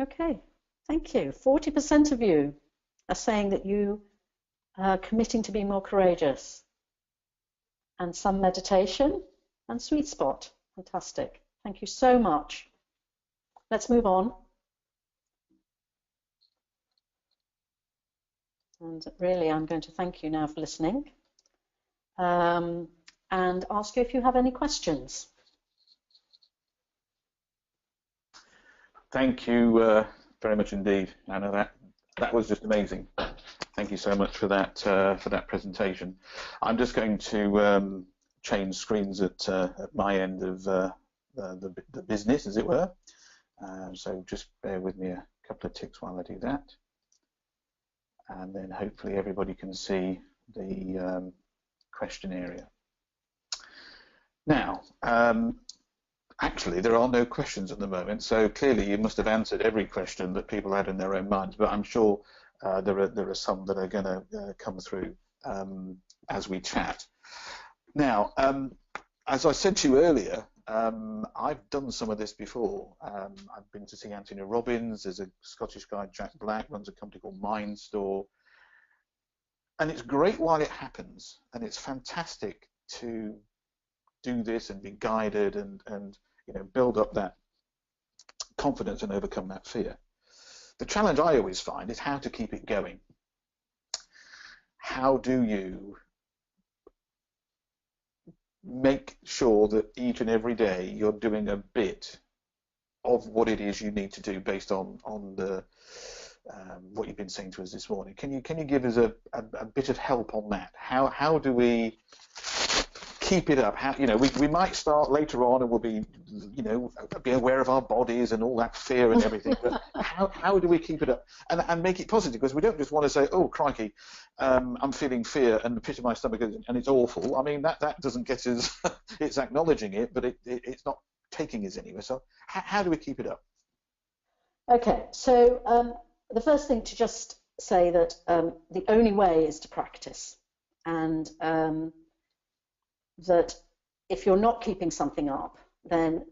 Okay, thank you. 40% of you are saying that you are committing to be more courageous. And some meditation and sweet spot. Fantastic. Thank you so much. Let's move on. And really, I'm going to thank you now for listening and ask you if you have any questions.
Thank you very much indeed, Anna. That was just amazing. Thank you so much for that presentation. I'm just going to change screens at my end of the business, as it were. So just bear with me a couple of ticks while I do that, and then hopefully everybody can see the question area. Now, actually, there are no questions at the moment, so clearly you must have answered every question that people had in their own minds, but I'm sure there are some that are going to come through as we chat. Now, as I said to you earlier, I've done some of this before. I've been to see Anthony Robbins. There's a Scottish guy, Jack Black, runs a company called Mind Store. And it's great while it happens, and it's fantastic to do this and be guided and you know, build up that confidence and overcome that fear. The challenge I always find is how to keep it going. How do you make sure that each and every day you're doing a bit of what it is you need to do based on the what you've been saying to us this morning? Can you give us a bit of help on that? How do we keep it up? How, you know, we might start later on and we'll be, you know, be aware of our bodies and all that fear and everything, but how do we keep it up and make it positive? Because we don't just want to say, oh crikey, I'm feeling fear and the pit of my stomach and it's awful. I mean, that doesn't get us it's acknowledging it, but it's not taking us anywhere. So how do we keep it up? Okay, so the first thing to just say that the only way is to practice, and that if you're not keeping something up, then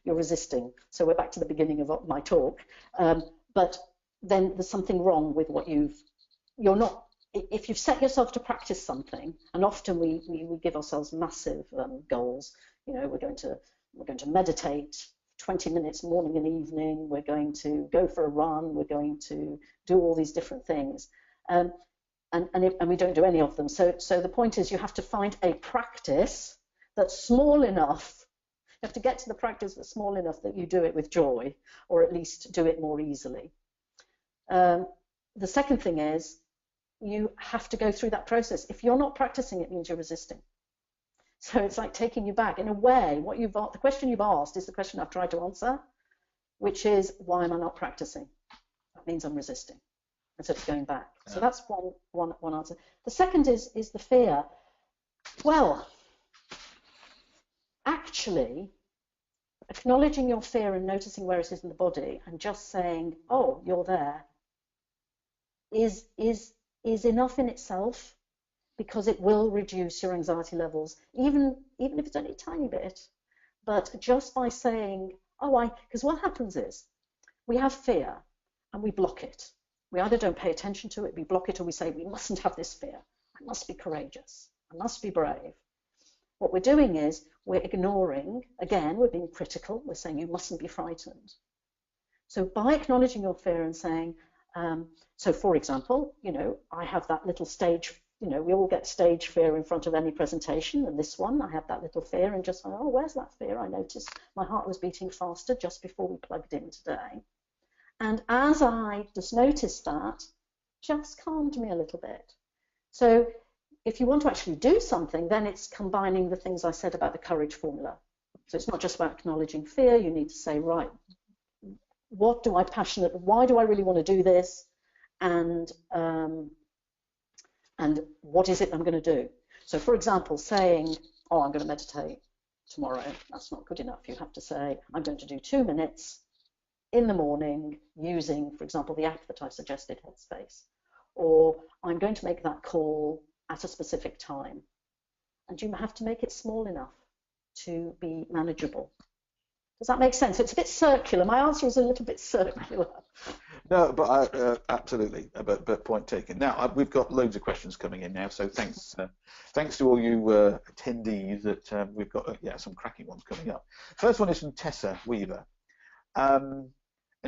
you're resisting. So we're back to the beginning of my talk. But then there's something wrong with what you're not, if you've set yourself to practice something, and often we give ourselves massive goals. You know, we're going to meditate 20 minutes morning and evening, we're going to go for a run, we're going to do all these different things. And we don't do any of them. So the point is you have to find a practice that's small enough. You have to get to the practice that's small enough that you do it with joy, or at least do it more easily. The second thing is you have to go through that process. If you're not practicing, it means you're resisting. So it's like taking you back. In a way, the question you've asked is the question I've tried to answer, which is, why am I not practicing? That means I'm resisting.
instead of going back. So that's one answer. The second is the fear. Well, actually, acknowledging your fear and noticing where it is in the body and just saying, oh, you're there, is enough in itself, because it will reduce your anxiety levels, even if it's only a tiny bit. But just by saying, oh, because what happens is we have fear and we block it. We either don't pay attention to it, we block it, or we say, we mustn't have this fear. I must be courageous. I must be brave. What we're doing is we're ignoring, again, we're being critical. We're saying you mustn't be frightened. So by acknowledging your fear and saying, so for example, I have that little stage, we all get stage fear in front of any presentation, and this one, I have that little fear, and just, oh, where's that fear? I noticed my heart was beating faster just before we plugged in today. And as I just noticed that, just calmed me a little bit. So if you want to actually do something, then it's combining the things I said about the courage formula. So it's not just about acknowledging fear. You need to say, right, why do I really want to do this? And what is it I'm going to do? So for example, saying, oh, I'm going to meditate tomorrow, that's not good enough. You have to say, I'm going to do 2 minutes in the morning using, for example, the app that I suggested, Headspace, or I'm going to make that call at a specific time. And you have to make it small enough to be manageable. Does that make sense? It's a bit circular. My answer is a little bit circular.
No, but absolutely. But point taken. Now we've got loads of questions coming in now, so thanks to all you attendees. That we've got some cracking ones coming up. First one is from Tessa Weaver, and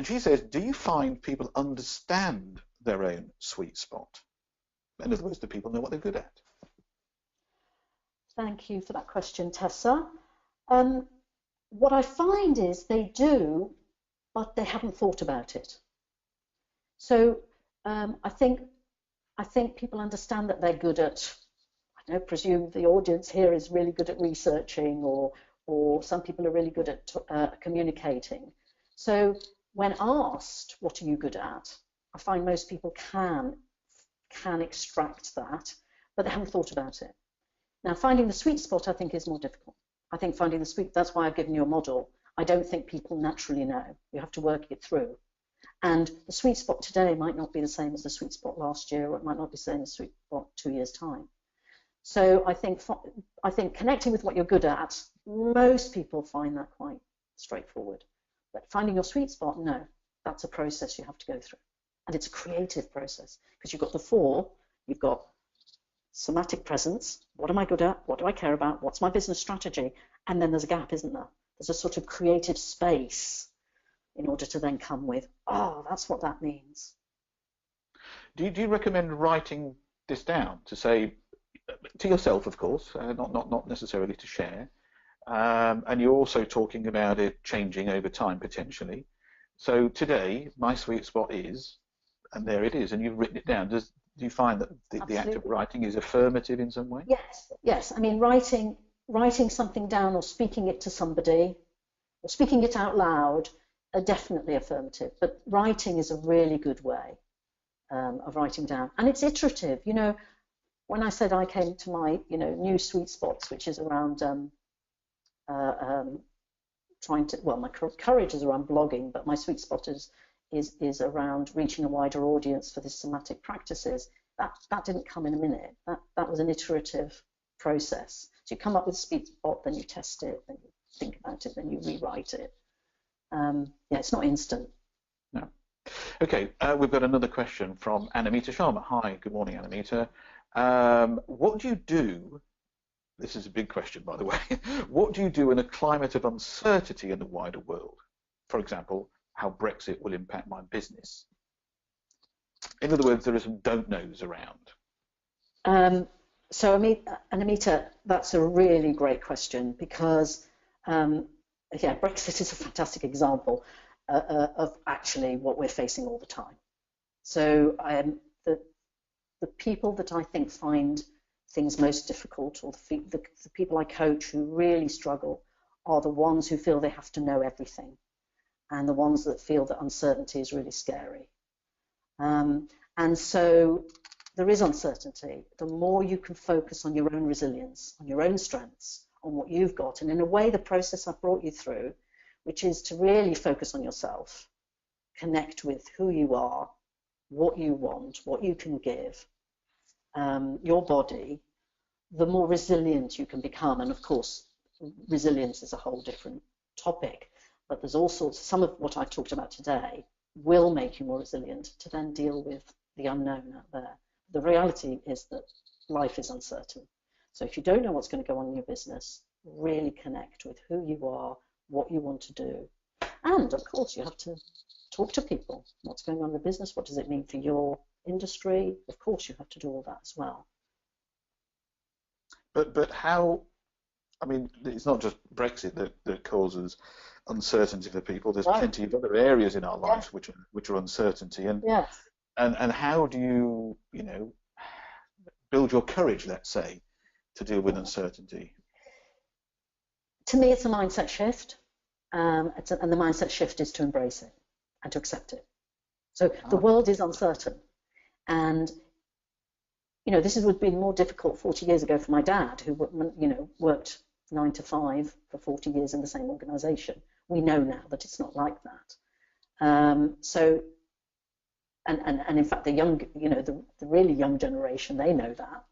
she says, "Do you find people understand their own sweet spot? In other words, do people know what they're good at?"
Thank you for that question, Tessa. What I find is they do, but they haven't thought about it. So I think people understand that they're good at, I don't presume the audience here is really good at researching, or some people are really good at communicating. So when asked, what are you good at? I find most people can extract that, but they haven't thought about it. Now, finding the sweet spot, I think, is more difficult. I think finding that's why I've given you a model. I don't think people naturally know. You have to work it through. And the sweet spot today might not be the same as the sweet spot last year, or it might not be the same as the sweet spot 2 years' time. So I think connecting with what you're good at, most people find that quite straightforward. But finding your sweet spot, no, that's a process you have to go through. And it's a creative process, because you've got the 4, you've got somatic presence, what am I good at, what do I care about, what's my business strategy, and then there's a gap, isn't there? There's a sort of creative space in order to then come with, oh, that's what that means.
Do you recommend writing this down to say, to yourself, of course, not necessarily to share, and you're also talking about it changing over time potentially. So today, my sweet spot is, and there it is, and you've written it down. Do you find that the act of writing is affirmative in some way?
Yes. I mean, writing something down or speaking it to somebody, or speaking it out loud, are definitely affirmative. But writing is a really good way of writing down, and it's iterative. When I said I came to my new sweet spots, which is around my courage is around blogging, but my sweet spot is around reaching a wider audience for the somatic practices. That didn't come in a minute. That was an iterative process. So you come up with a sweet spot, then you test it, then you think about it, then you rewrite it. It's not instant.
No. Okay, we've got another question from Anna Sharma. Hi, good morning, Anna. What do you do? This is a big question, by the way. What do you do in a climate of uncertainty in the wider world? For example, how Brexit will impact my business. In other words, there are some don't knows around.
So, Anamita, that's a really great question, because, Brexit is a fantastic example of actually what we're facing all the time. So, the people that I think find things most difficult, or the people I coach who really struggle, are the ones who feel they have to know everything, and the ones that feel that uncertainty is really scary. And And so there is uncertainty. The more you can focus on your own resilience, on your own strengths, on what you've got, and in a way the process I've brought you through, which is to really focus on yourself, connect with who you are, what you want, what you can give, your body, the more resilient you can become. And of course, resilience is a whole different topic, but there's all sorts, some of what I've talked about today will make you more resilient to then deal with the unknown out there. The reality is that life is uncertain. So if you don't know what's going to go on in your business, really connect with who you are, what you want to do. And of course, you have to talk to people. What's going on in the business? What does it mean for your industry? Of course, you have to do all that as well.
But how, I mean, it's not just Brexit that causes uncertainty for people. There's plenty of other areas in our lives which are uncertainty. And and how do you, build your courage, let's say, to deal with uncertainty?
To me, it's a mindset shift. And the mindset shift is to embrace it and to accept it. So the world is uncertain. And, this would have been more difficult 40 years ago for my dad, who, worked 9 to 5 for 40 years in the same organisation. We know now that it's not like that. And in fact, the young, the really young generation, they know that.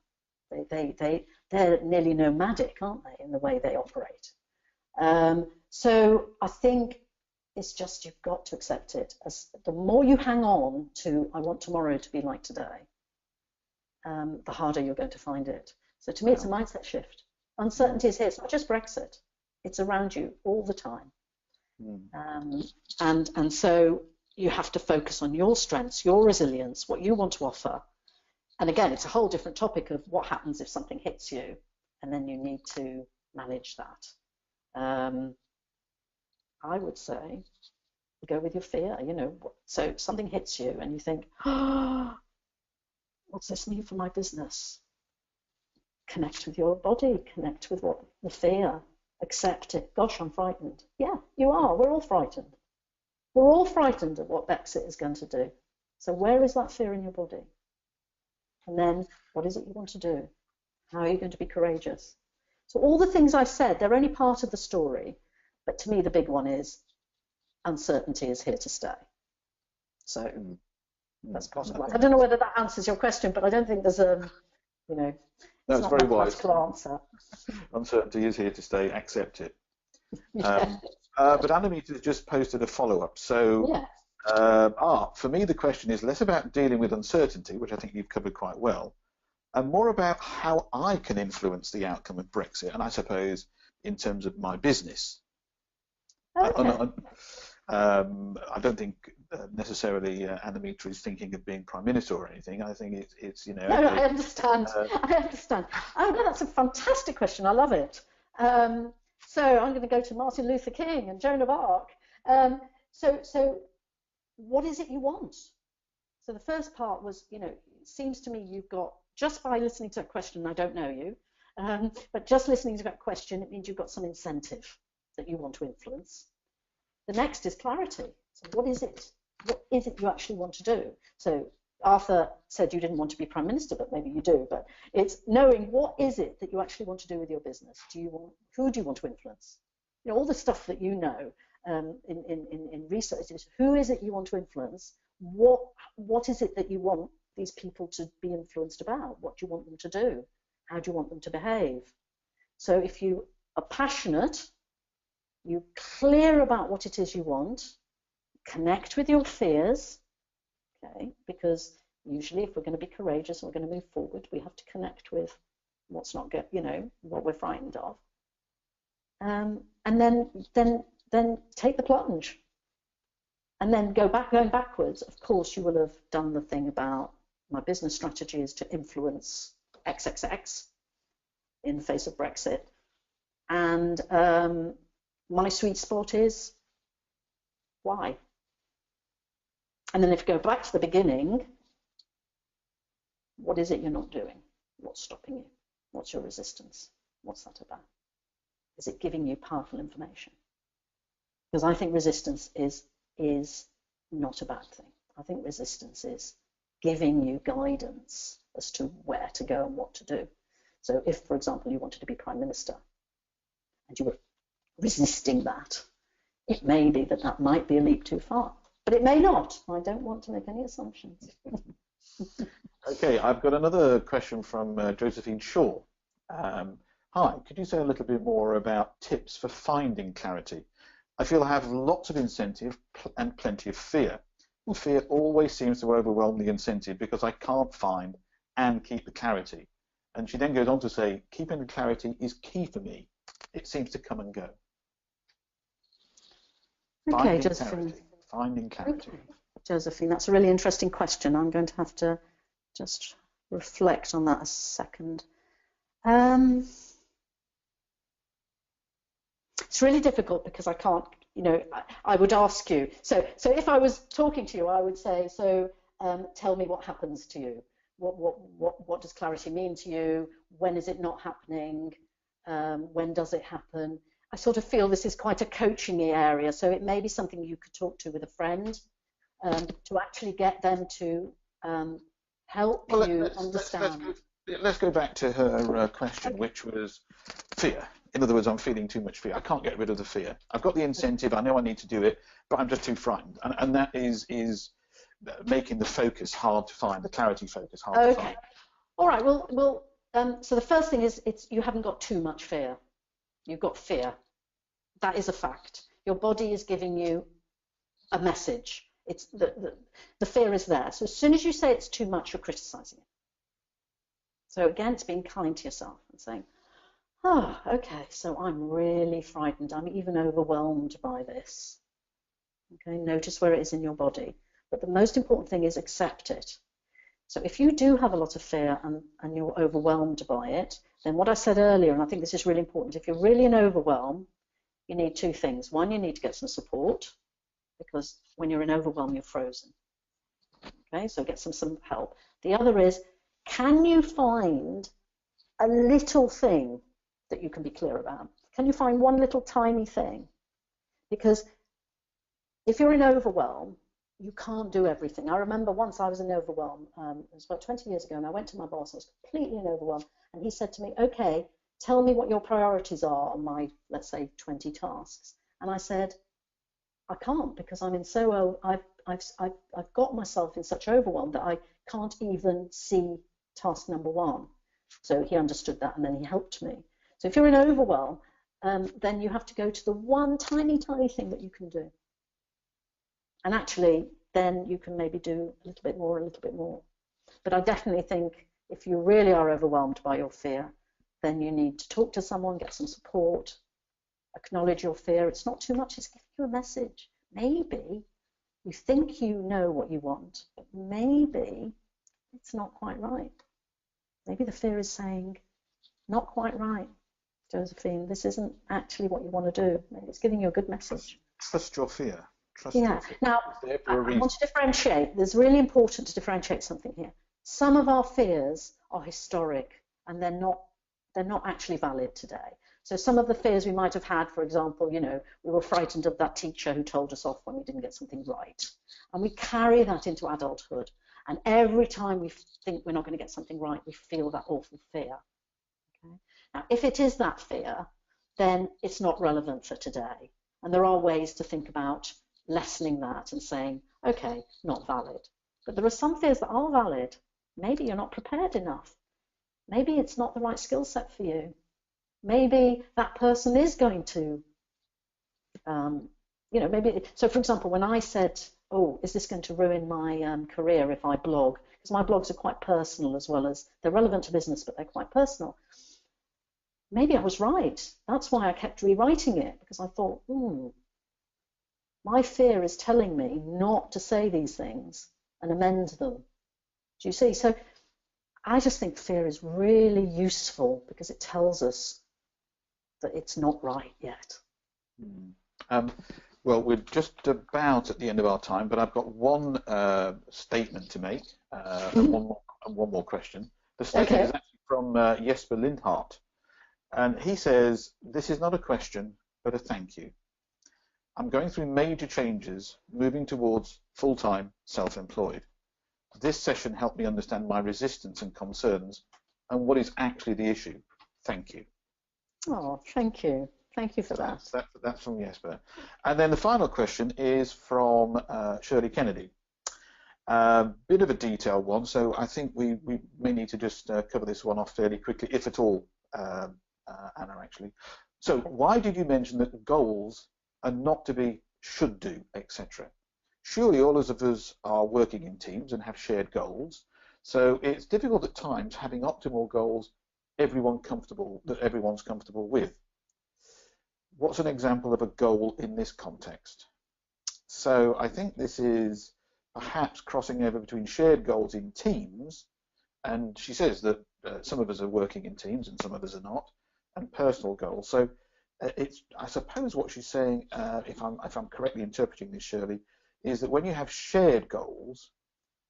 They're nearly nomadic, aren't they, in the way they operate. So I think it's just you've got to accept it. As the more you hang on to, I want tomorrow to be like today, the harder you're going to find it. So to me, it's a mindset shift. Uncertainty is here. It's not just Brexit. It's around you all the time. And so you have to focus on your strengths, your resilience, what you want to offer. And again, it's a whole different topic of what happens if something hits you, and then you need to manage that. I would say go with your fear, so something hits you and you think, what's this mean for my business? Connect with your body, connect with what the fear, accept it. Gosh, I'm frightened. Yeah, you are. We're all frightened. We're all frightened at what Brexit is going to do. So where is that fear in your body? And then what is it you want to do? How are you going to be courageous? So all the things I've said, they're only part of the story. But to me, the big one is uncertainty is here to stay. So that's part of life. I don't know whether that answers your question, but I don't think there's a,
no, it's very wise.
Answer.
Uncertainty is here to stay. Accept it. But Anna just posted a follow-up. So, for me, the question is less about dealing with uncertainty, which I think you've covered quite well, and more about how I can influence the outcome of Brexit, and I suppose in terms of my business.
Okay.
I don't think necessarily Anna is thinking of being Prime Minister or anything. I think it's
No, I understand. I understand. Oh, no, that's a fantastic question. I love it. So I'm going to go to Martin Luther King and Joan of Arc. So what is it you want? So the first part was, it seems to me you've got, just by listening to that question, I don't know you, but just listening to that question, it means you've got some incentive that you want to influence. The next is clarity. So what is it? What is it you actually want to do? So Arthur said you didn't want to be Prime Minister, but maybe you do. But it's knowing what is it that you actually want to do with your business. Who do you want to influence? All the stuff that in research is who is it you want to influence? What is it that you want these people to be influenced about? What do you want them to do? How do you want them to behave? So if you are passionate, you're clear about what it is you want, connect with your fears, okay? Because usually if we're going to be courageous and we're going to move forward, we have to connect with what's not good, what we're frightened of. And then take the plunge. And then going backwards, of course, you will have done the thing about my business strategy is to influence XXX in the face of Brexit. And my sweet spot is why. And then if you go back to the beginning, what is it you're not doing? What's stopping you? What's your resistance? What's that about? Is it giving you powerful information? Because I think resistance is not a bad thing. I think resistance is giving you guidance as to where to go and what to do. So if, for example, you wanted to be Prime Minister and you were resisting that, it may be that that might be a leap too far, but it may not. I don't want to make any assumptions.
Okay, I've got another question from Josephine Shaw. Hi, could you say a little bit more about tips for finding clarity? I feel I have lots of incentive and plenty of fear. Fear always seems to overwhelm the incentive because I can't find and keep the clarity. And she then goes on to say, keeping the clarity is key for me. It seems to come and go.
Okay, Josephine.
Finding clarity.
Okay. Josephine, that's a really interesting question. I'm going to have to just reflect on that a second. It's really difficult because I can't, I would ask you. So if I was talking to you, I would say, tell me what happens to you. What does clarity mean to you? When is it not happening? When does it happen? I sort of feel this is quite a coaching-y area, so it may be something you could talk to with a friend to actually get them to help you understand.
Let's go back to her question, which was fear. In other words, I'm feeling too much fear. I can't get rid of the fear. I've got the incentive. I know I need to do it, but I'm just too frightened. And that is making the focus hard to find, the clarity focus hard to find.
All right. Well. So the first thing is you haven't got too much fear. You've got fear. That is a fact. Your body is giving you a message. It's the fear is there. So as soon as you say it's too much, you're criticizing it. So again, it's being kind to yourself and saying, oh, okay, so I'm really frightened. I'm even overwhelmed by this. Okay, notice where it is in your body. But the most important thing is accept it. So if you do have a lot of fear and you're overwhelmed by it, then what I said earlier, and I think this is really important, if you're really in overwhelm, you need two things. One, you need to get some support, because when you're in overwhelm, you're frozen. Okay, so get some help. The other is, can you find a little thing that you can be clear about? Can you find one little tiny thing? Because if you're in overwhelm, you can't do everything. I remember once I was in overwhelm, it was about 20 years ago, and I went to my boss, I was completely in overwhelm, and he said to me, okay, tell me what your priorities are on my, let's say, 20 tasks. And I said, I can't, because I'm in I've got myself in such overwhelm that I can't even see task number one. So he understood that, and then he helped me. So if you're in overwhelm, then you have to go to the one tiny thing that you can do. And actually, then you can maybe do a little bit more. But I definitely think if you really are overwhelmed by your fear, then you need to talk to someone, get some support, acknowledge your fear. It's not too much, it's giving you a message. Maybe you think you know what you want, but maybe it's not quite right. Maybe the fear is saying, not quite right, Josephine, this isn't actually what you want to do. Maybe it's giving you a good message.
Trust your fear.
Yeah. Now, I want to differentiate. It's really important to differentiate something here. Some of our fears are historic, and they're not actually valid today. So some of the fears we might have had, for example, we were frightened of that teacher who told us off when we didn't get something right. And we carry that into adulthood. And every time we think we're not going to get something right, we feel that awful fear. Okay? Now, if it is that fear, then it's not relevant for today. And there are ways to think about lessening that and saying, okay, not valid. But there are some fears that are valid. Maybe you're not prepared enough. Maybe it's not the right skill set for you. Maybe that person is going to, maybe. So, for example, when I said, oh, is this going to ruin my career if I blog? Because my blogs are quite personal as well as, they're relevant to business, but they're quite personal. Maybe I was right. That's why I kept rewriting it, because I thought, my fear is telling me not to say these things and amend them. Do you see? So I just think fear is really useful because it tells us that it's not right yet.
Well, we're just about at the end of our time, but I've got one statement to make and one more question. The statement is actually from Jesper Lindhart, and he says, this is not a question, but a thank you. I'm going through major changes, moving towards full-time self-employed. This session helped me understand my resistance and concerns and what is actually the issue. Thank you.
Oh, thank you. Thank you for that.
That's from Jesper. And then the final question is from Shirley Kennedy. Bit of a detailed one, so I think we may need to just cover this one off fairly quickly, if at all, Anna, actually. So why did you mention that goals are not to be should do, etc.? Surely all of us are working in teams and have shared goals, so it's difficult at times having optimal goals that everyone's comfortable with. What's an example of a goal in this context? So I think this is perhaps crossing over between shared goals in teams, and she says that some of us are working in teams and some of us are not, and personal goals. So I suppose what she's saying, if I'm correctly interpreting this, Shirley, is that when you have shared goals,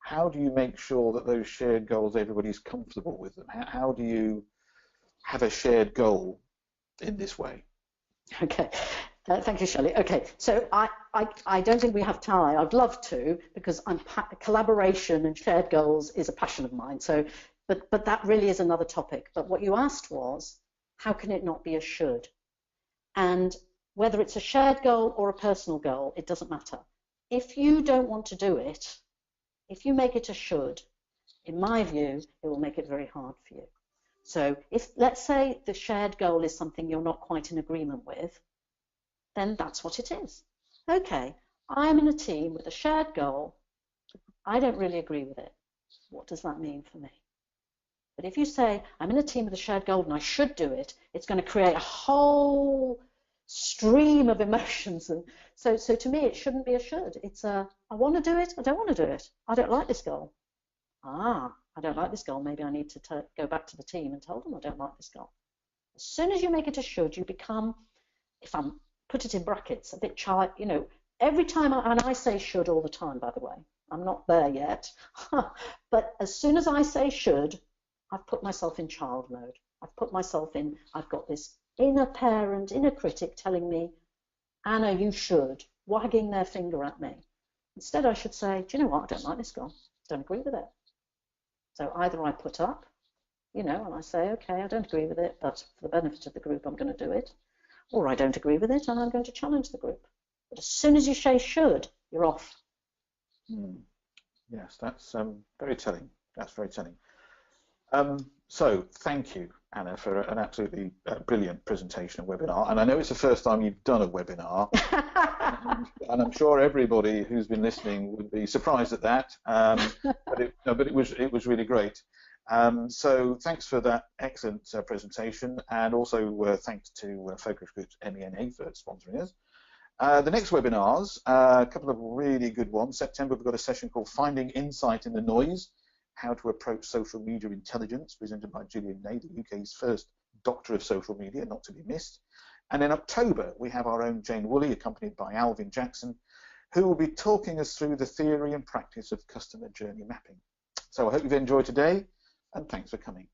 how do you make sure that those shared goals, everybody's comfortable with them? How do you have a shared goal in this way?
Okay, thank you, Shirley. Okay, so I don't think we have time. I'd love to, because collaboration and shared goals is a passion of mine. So, but that really is another topic. But what you asked was, how can it not be a should? And whether it's a shared goal or a personal goal, it doesn't matter. If you don't want to do it, if you make it a should, in my view, it will make it very hard for you. So if, let's say, the shared goal is something you're not quite in agreement with, then that's what it is. Okay, I'm in a team with a shared goal. I don't really agree with it. What does that mean for me? But if you say, I'm in a team with a shared goal and I should do it, it's going to create a whole stream of emotions. And so to me, it shouldn't be a should. It's a, I want to do it, I don't want to do it. I don't like this goal. I don't like this goal. Maybe I need to go back to the team and tell them I don't like this goal. As soon as you make it a should, you become, if I'm put it in brackets, a bit child, you know, every time, and I say should all the time, by the way, I'm not there yet, but as soon as I say should, I've put myself in child mode. I've put myself in, I've got this inner parent, inner critic telling me, Anna, you should, wagging their finger at me. Instead, I should say, do you know what, I don't like this goal, don't agree with it. So either I put up, you know, and I say, okay, I don't agree with it, but for the benefit of the group, I'm going to do it. Or I don't agree with it, and I'm going to challenge the group. But as soon as you say should, you're off.
Yes, that's very telling. That's very telling. So thank you, Anna, for an absolutely brilliant presentation and webinar. And I know it's the first time you've done a webinar, and I'm sure everybody who's been listening would be surprised at that. But it was really great. So thanks for that excellent presentation, and also thanks to Focus Groups MENA for sponsoring us. The next webinars, a couple of really good ones. September, we've got a session called Finding Insight in the Noise, How to Approach Social Media Intelligence, presented by Gillian Ney, the UK's first Doctor of Social Media, not to be missed. And in October, we have our own Jane Woolley, accompanied by Alvin Jackson, who will be talking us through the theory and practice of customer journey mapping. So I hope you've enjoyed today, and thanks for coming.